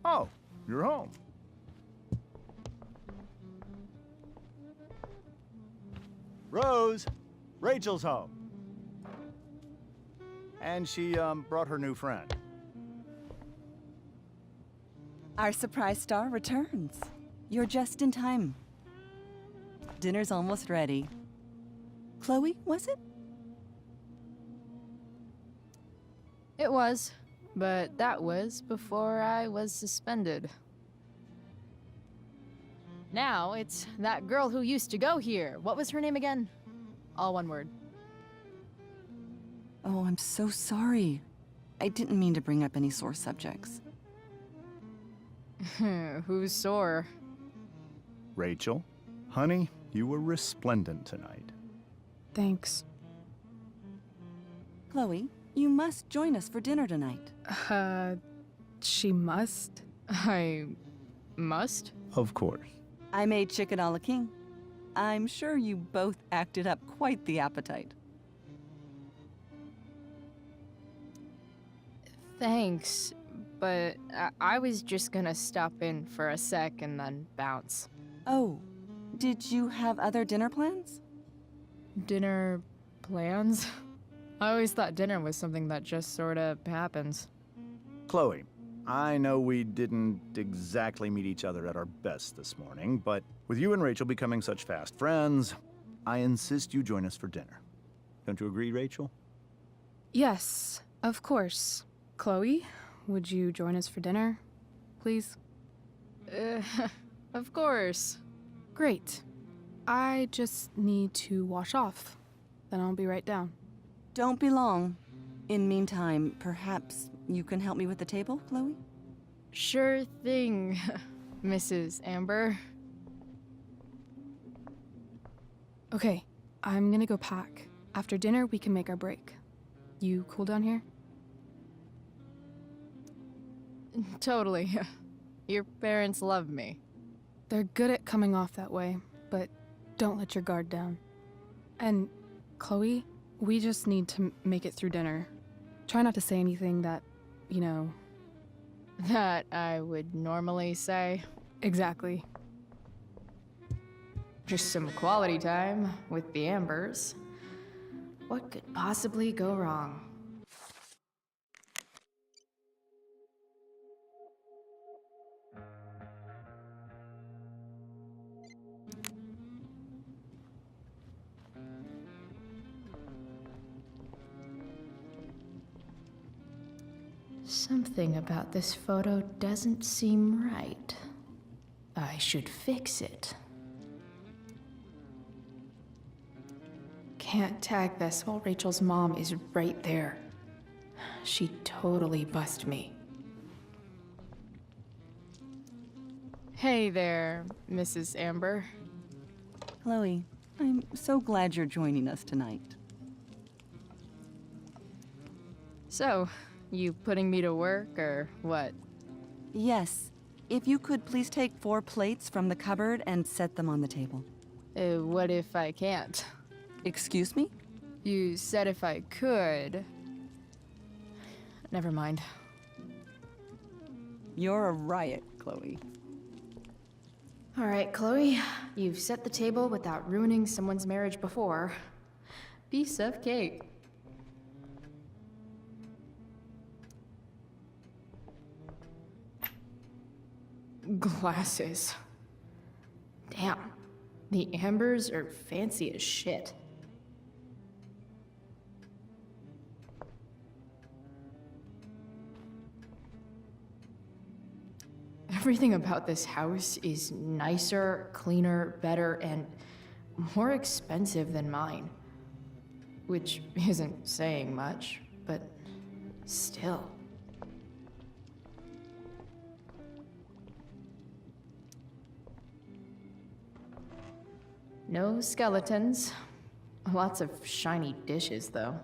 Oh, you're home. Rose, Rachel's home. And she, brought her new friend. Our surprise star returns. You're just in time. Dinner's almost ready. Chloe, was it? It was, but that was before I was suspended. Now it's that girl who used to go here. What was her name again? All one word. Oh, I'm so sorry. I didn't mean to bring up any sore subjects. Who's sore? Rachel, honey, you were resplendent tonight. Thanks. Chloe, you must join us for dinner tonight. She must? I must? Of course. I made chicken a la king. I'm sure you both acted up quite the appetite. Thanks, but I was just gonna stop in for a sec and then bounce. Oh, did you have other dinner plans? Dinner plans? I always thought dinner was something that just sorta happens. Chloe, I know we didn't exactly meet each other at our best this morning, but with you and Rachel becoming such fast friends, I insist you join us for dinner. Don't you agree, Rachel? Yes, of course. Chloe, would you join us for dinner, please? Of course. Great. I just need to wash off. Then I'll be right down. Don't be long. In meantime, perhaps you can help me with the table, Chloe? Sure thing, Mrs. Amber. Okay, I'm gonna go pack. After dinner, we can make our break. You cool down here? Totally. Your parents love me. They're good at coming off that way, but don't let your guard down. And, Chloe, we just need to make it through dinner. Try not to say anything that, you know... That I would normally say. Exactly. Just some quality time with the Ambers. What could possibly go wrong? Something about this photo doesn't seem right. I should fix it. Can't tag this while Rachel's mom is right there. She'd totally bust me. Hey there, Mrs. Amber. Chloe, I'm so glad you're joining us tonight. So, you putting me to work, or what? Yes. If you could please take 4 plates from the cupboard and set them on the table. What if I can't? Excuse me? You said if I could. Never mind. You're a riot, Chloe. All right, Chloe. You've set the table without ruining someone's marriage before. Piece of cake. Glasses. Damn. The Ambers are fancy as shit. Everything about this house is nicer, cleaner, better, and more expensive than mine. Which isn't saying much, but still. No skeletons. Lots of shiny dishes, though.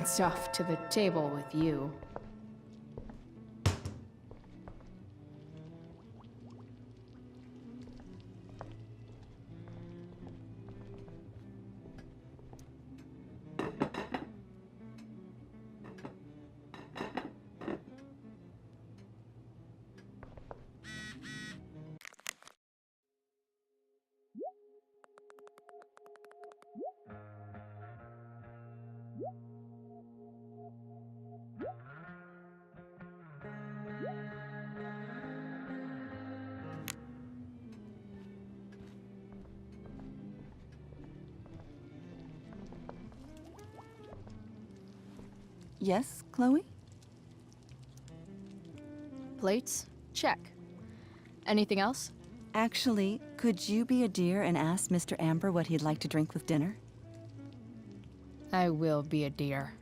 It's off to the table with you. Yes, Chloe? Plates? Check. Anything else? Actually, could you be a dear and ask Mr. Amber what he'd like to drink with dinner? I will be a dear.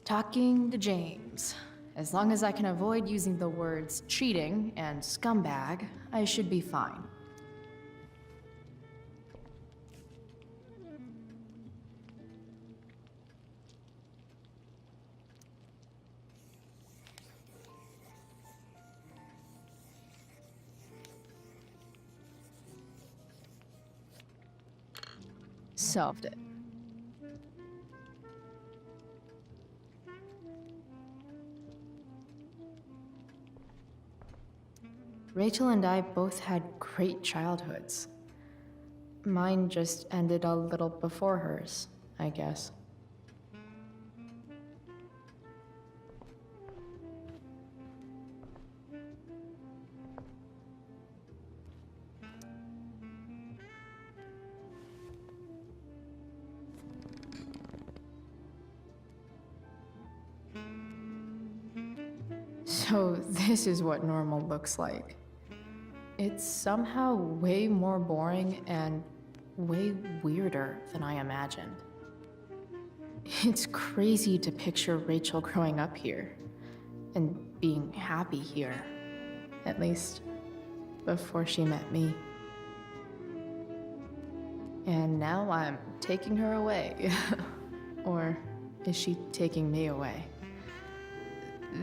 Talking to James. As long as I can avoid using the words cheating and scumbag, I should be fine. Solved it. Rachel and I both had great childhoods. Mine just ended a little before hers, I guess. So this is what normal looks like. It's somehow way more boring and way weirder than I imagined. It's crazy to picture Rachel growing up here and being happy here, at least before she met me. And now I'm taking her away. Or is she taking me away?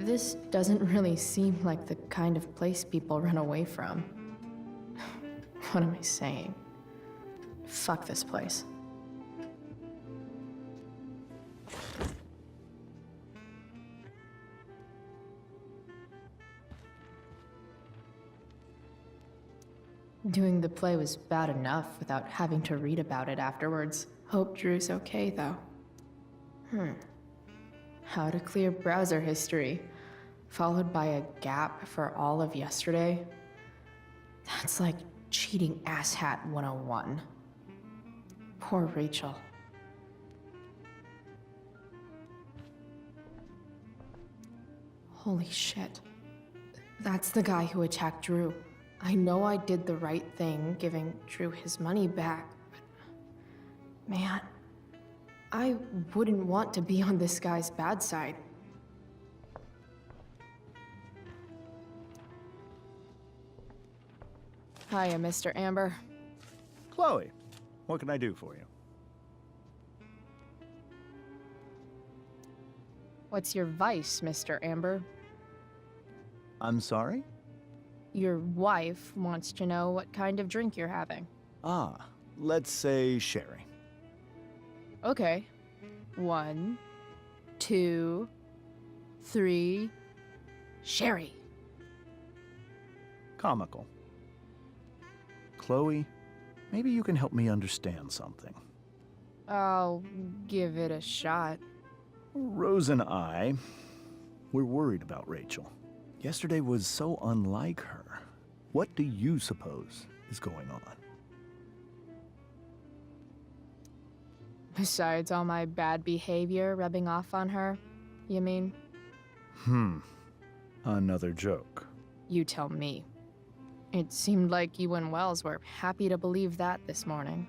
This doesn't really seem like the kind of place people run away from. What am I saying? Fuck this place. Doing the play was bad enough without having to read about it afterwards. Hope Drew's okay, though. How to clear browser history, followed by a gap for all of yesterday. That's like cheating asshat 101. Poor Rachel. Holy shit. That's the guy who attacked Drew. I know I did the right thing giving Drew his money back, but man, I wouldn't want to be on this guy's bad side. Hiya, Mr. Amber. Chloe, what can I do for you? What's your vice, Mr. Amber? I'm sorry? Your wife wants to know what kind of drink you're having. Ah, let's say sherry. Okay. 1, 2, 3. Sherry. Comical. Chloe, maybe you can help me understand something. I'll give it a shot. Rose and I, we're worried about Rachel. Yesterday was so unlike her. What do you suppose is going on? Besides all my bad behavior rubbing off on her, you mean? Another joke. You tell me. It seemed like you and Wells were happy to believe that this morning.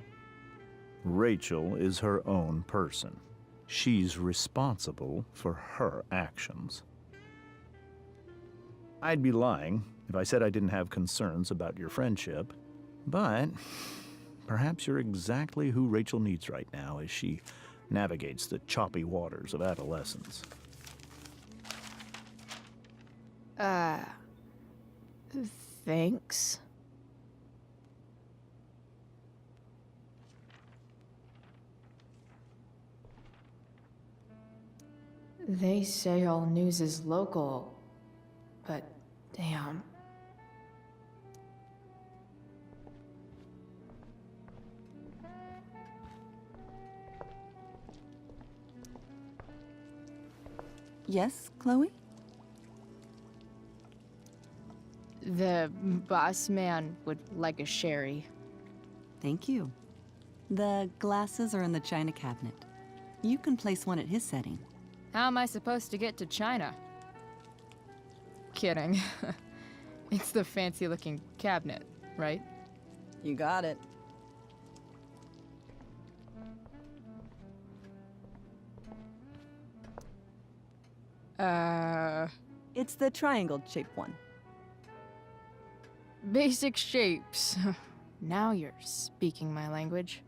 Rachel is her own person. She's responsible for her actions. I'd be lying if I said I didn't have concerns about your friendship, but perhaps you're exactly who Rachel needs right now as she navigates the choppy waters of adolescence. Thanks. They say all news is local, but damn. Yes, Chloe? The boss man would like a sherry. Thank you. The glasses are in the china cabinet. You can place one at his setting. How am I supposed to get to China? Kidding. It's the fancy-looking cabinet, right? You got it. It's the triangle-shaped one. Basic shapes. Now you're speaking my language.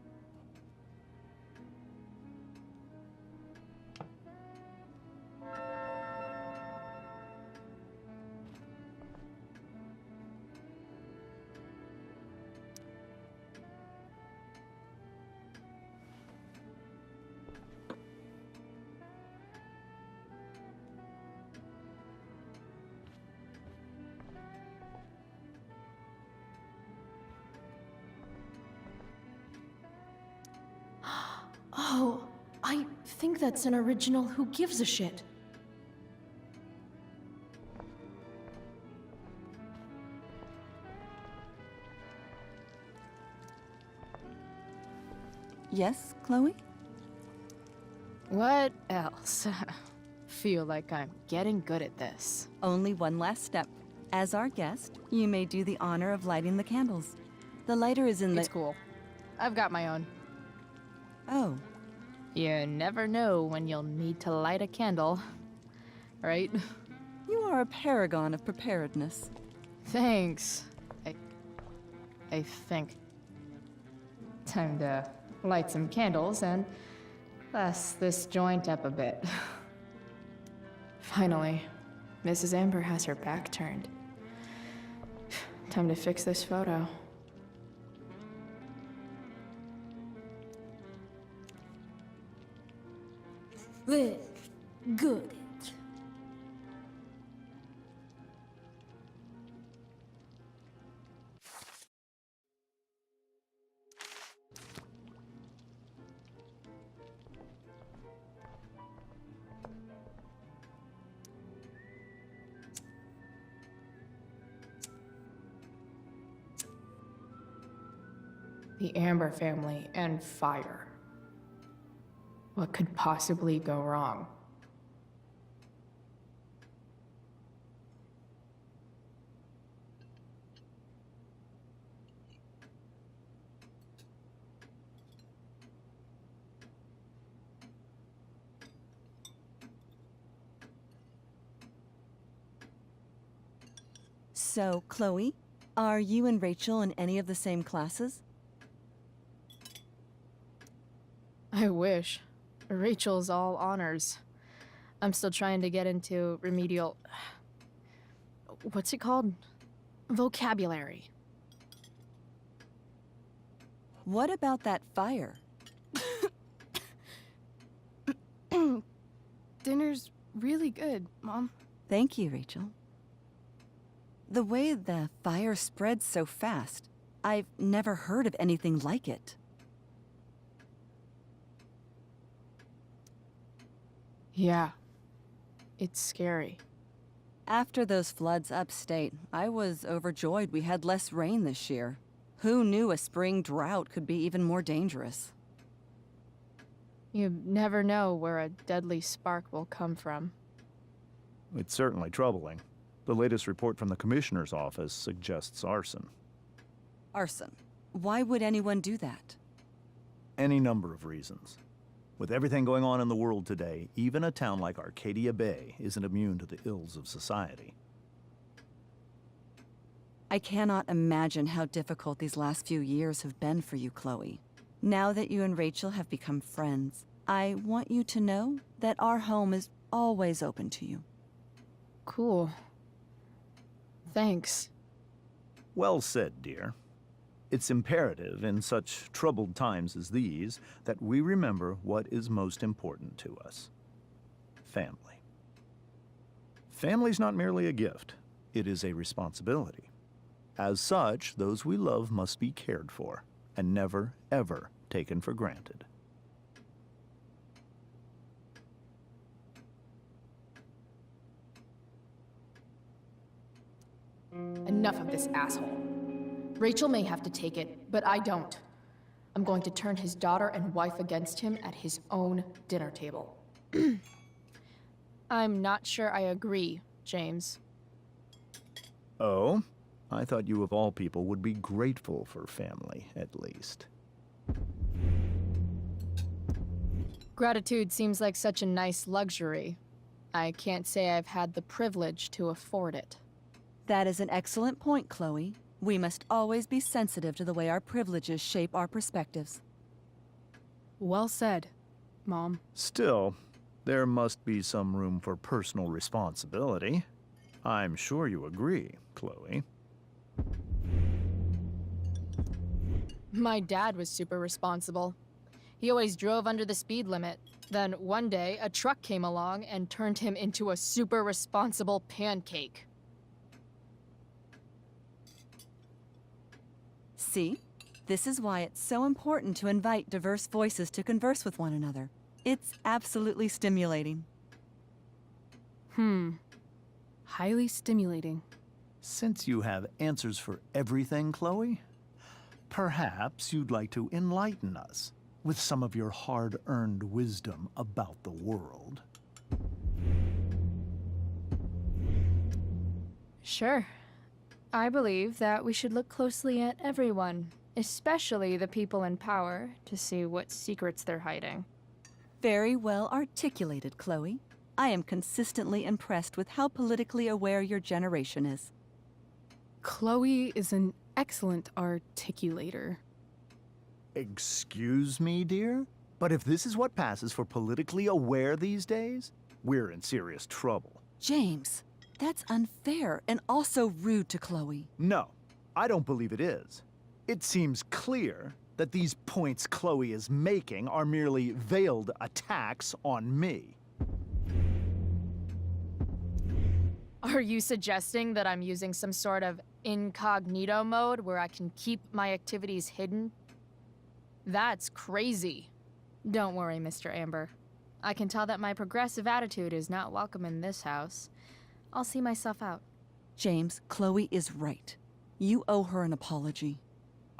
Oh, I think that's an original Who Gives a Shit. Yes, Chloe? What else? Feel like I'm getting good at this. Only one last step. As our guest, you may do the honor of lighting the candles. The lighter is in the... It's cool. I've got my own. Oh, You never know when you'll need to light a candle, right? you are a paragon of preparedness. Thanks. I think. Time to light some candles and bust this joint up a bit. Finally, Mrs. Amber has her back turned. Time to fix this photo. Well, good. The Amber family and fire. What could possibly go wrong? So, Chloe, are you and Rachel in any of the same classes? I wish. Rachel's all honors. I'm still trying to get into remedial... What's it called? Vocabulary. What about that fire? Dinner's really good, Mom. Thank you, Rachel. The way the fire spreads so fast, I've never heard of anything like it. Yeah. It's scary. After those floods upstate, I was overjoyed we had less rain this year. Who knew a spring drought could be even more dangerous? You never know where a deadly spark will come from. It's certainly troubling. The latest report from the Commissioner's office suggests arson. Arson. Why would anyone do that? Any number of reasons. With everything going on in the world today, even a town like Arcadia Bay isn't immune to the ills of society. I cannot imagine how difficult these last few years have been for you, Chloe. Now that you and Rachel have become friends, I want you to know that our home is always open to you. Cool. Thanks. Well said, dear. It's imperative in such troubled times as these that we remember what is most important to us. Family. Family's not merely a gift, it is a responsibility. As such, those we love must be cared for and never, ever taken for granted. Enough of this asshole. Rachel may have to take it, but I don't. I'm going to turn his daughter and wife against him at his own dinner table. I'm not sure I agree, James. Oh? I thought you of all people would be grateful for family, at least. Gratitude seems like such a nice luxury. I can't say I've had the privilege to afford it. That is an excellent point, Chloe. We must always be sensitive to the way our privileges shape our perspectives. Well said, Mom. Still, there must be some room for personal responsibility. I'm sure you agree, Chloe. My dad was super responsible. He always drove under the speed limit. Then one day, a truck came along and turned him into a super responsible pancake. See? This is why it's so important to invite diverse voices to converse with one another. It's absolutely stimulating. Highly stimulating. Since you have answers for everything, Chloe, perhaps you'd like to enlighten us with some of your hard-earned wisdom about the world. Sure. I believe that we should look closely at everyone, especially the people in power, to see what secrets they're hiding. Very well articulated, Chloe. I am consistently impressed with how politically aware your generation is. Chloe is an excellent articulator. Excuse me, dear? But if this is what passes for politically aware these days, we're in serious trouble. James, that's unfair and also rude to Chloe. No, I don't believe it is. It seems clear that these points Chloe is making are merely veiled attacks on me. Are you suggesting that I'm using some sort of incognito mode where I can keep my activities hidden? That's crazy. Don't worry, Mr. Amber. I can tell that my progressive attitude is not welcome in this house. I'll see myself out. James, Chloe is right. You owe her an apology.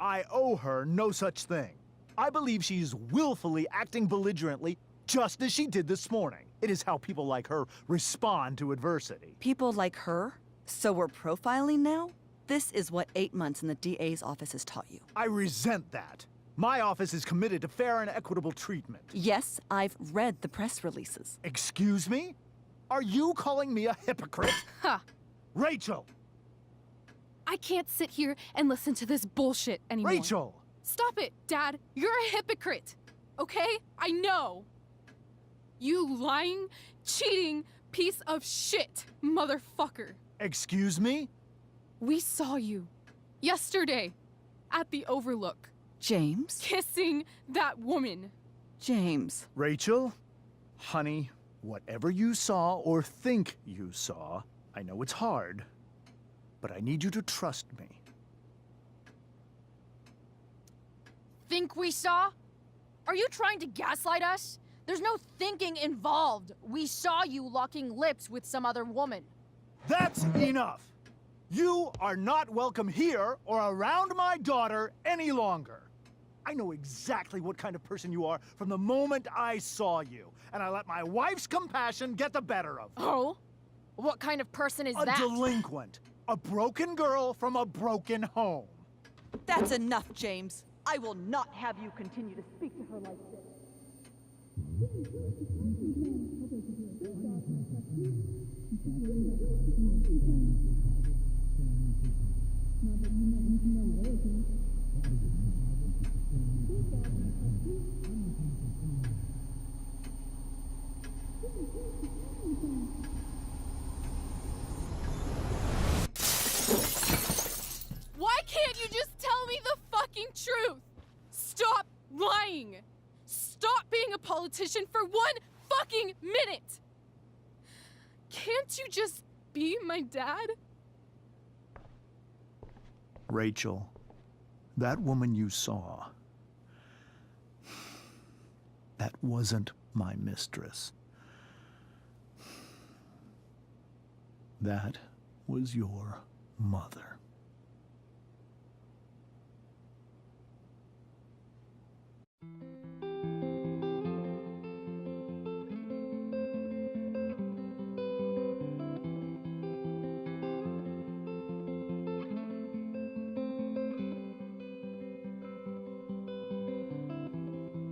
I owe her no such thing. I believe she's willfully acting belligerently, just as she did this morning. It is how people like her respond to adversity. People like her? So we're profiling now? This is what 8 months in the DA's office has taught you. I resent that. My office is committed to fair and equitable treatment. Yes, I've read the press releases. Excuse me? Are you calling me a hypocrite? Ha! Rachel! I can't sit here and listen to this bullshit anymore. Rachel! Stop it, Dad! You're a hypocrite! Okay? I know! You lying, cheating piece of shit, motherfucker! Excuse me? We saw you yesterday at the Overlook James? kissing that woman. James. Rachel? Honey, whatever you saw or think you saw, I know it's hard, but I need you to trust me. Think we saw? Are you trying to gaslight us? There's no thinking involved. We saw you locking lips with some other woman. That's enough! You are not welcome here or around my daughter any longer. I know exactly what kind of person you are from the moment I saw you, and I let my wife's compassion get the better of me. Oh? What kind of person is A that? delinquent. A broken girl from a broken home. That's enough, James. I will not have you continue to speak to her like this. Why can't you just tell me the fucking truth? Stop lying! Stop being a politician for 1 fucking minute! Can't you just be my dad? Rachel, that woman you saw, that wasn't my mistress. That was your mother.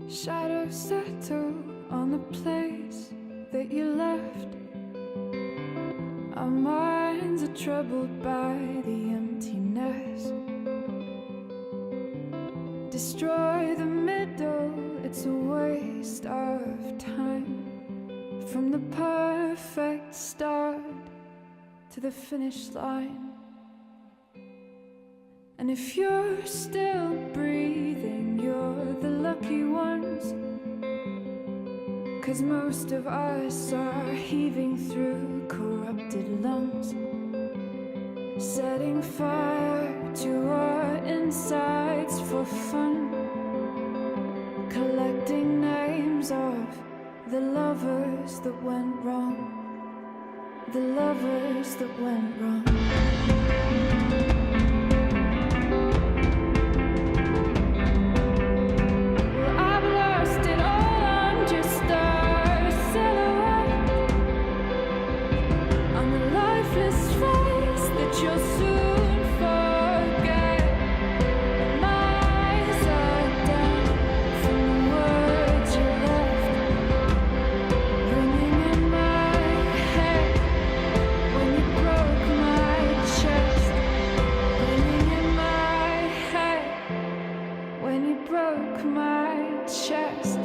Shadows settle on the place that you left. Our minds are troubled by the emptiness. Destroy the middle, it's a waste of time. From the perfect start to the finish line. And if you're still breathing, you're the lucky ones. 'Cause most of us are heaving through corrupted lungs, setting fire to our insides for fun, collecting names of the lovers that went wrong, the lovers that went wrong. You'll soon forget. My eyes are down from the words you left, ringing in my head when you broke my chest, ringing in my head when you broke my chest.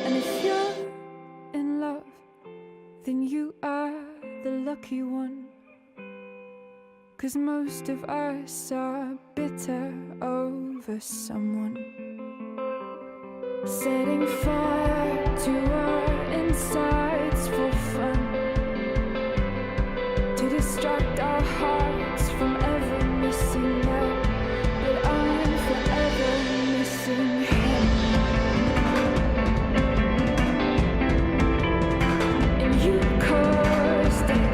And if you're in love, then you are the lucky one. 'Cause most of us are bitter over someone, setting fire to our insides for fun, to distract our hearts from ever missing love. But I'm forever missing him. And you caused it.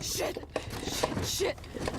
Shit! Shit! Shit!